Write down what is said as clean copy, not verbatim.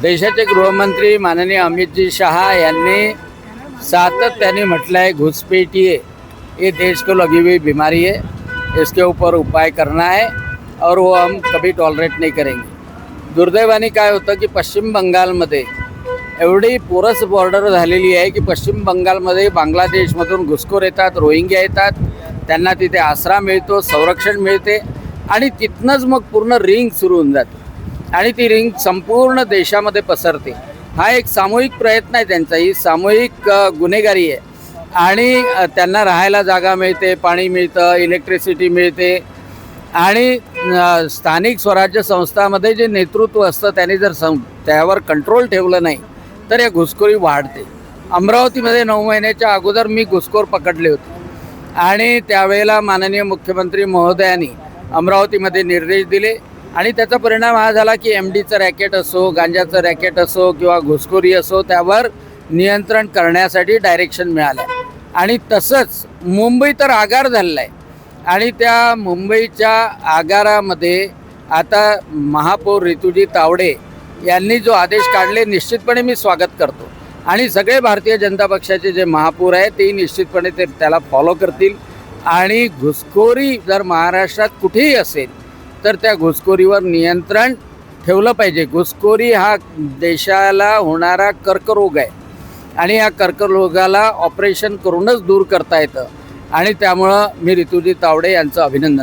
देशाचे गृहमंत्री माननीय अमितजी शहा यांनी सातत्याने म्हटलं है घुसपैठी है, ये देश को लगी हुई बीमारी है, इसके ऊपर उपाय करना है और वो हम कभी टॉलरेट नहीं करेंगे। दुर्दैवाने काय होतं की पश्चिम बंगालमध्ये एवढी पोरस बॉर्डर झालेली आहे की पश्चिम बंगालमध्ये बांगलादेशमधून घुसखोर येतात, रोहिंग्या येतात, त्यांना तिथे आसरा मिळतो, संरक्षण मिळते आणि तिथनंच मग पूर्ण रिंग सुरू होऊन जाते आणि ती रिंग संपूर्ण देशामध्ये पसरते। हा एक सामूहिक प्रयत्न आहे त्यांचा, ही सामूहिक गुन्हेगारी आहे आणि त्यांना राहायला जागा मिळते, पाणी मिळतं, इलेक्ट्रिसिटी मिळते आणि स्थानिक स्वराज्य संस्थांमध्ये जे नेतृत्व असतं त्यांनी जर त्यावर कंट्रोल ठेवलं नाही तर या घुसखोरी वाढते। अमरावतीमध्ये 9 महिन्याच्या अगोदर मी घुसखोर पकडले होते आणि त्यावेळेला माननीय मुख्यमंत्री महोदयांनी अमरावतीमध्ये निर्देश दिले आणि त्याचा परिणाम हा झाला की MDचं रॅकेट असो, गांजाचं रॅकेट असो किंवा घुसखोरी असो, त्यावर नियंत्रण करण्यासाठी डायरेक्शन मिळालं आणि तसंच मुंबई तर आगार झालेला आहे आणि त्या मुंबईच्या आगारामध्ये आता महापौर ऋतुजी तावडे यांनी जो आदेश काढले निश्चितपणे मी स्वागत करतो आणि सगळे भारतीय जनता पक्षाचे जे महापौर आहेत ते निश्चितपणे त्याला फॉलो करतील आणि घुसखोरी जर महाराष्ट्रात कुठेही असेल तर त्या घुसखोरीवर नियंत्रण ठेवलं पाहिजे। घुसखोरी हा देशाला होणारा कर्करोग आहे आणि या कर्करोगाला ऑपरेशन करूनच दूर करता येतं आणि त्यामुळं मी ऋतुजी तावडे यांचं अभिनंदन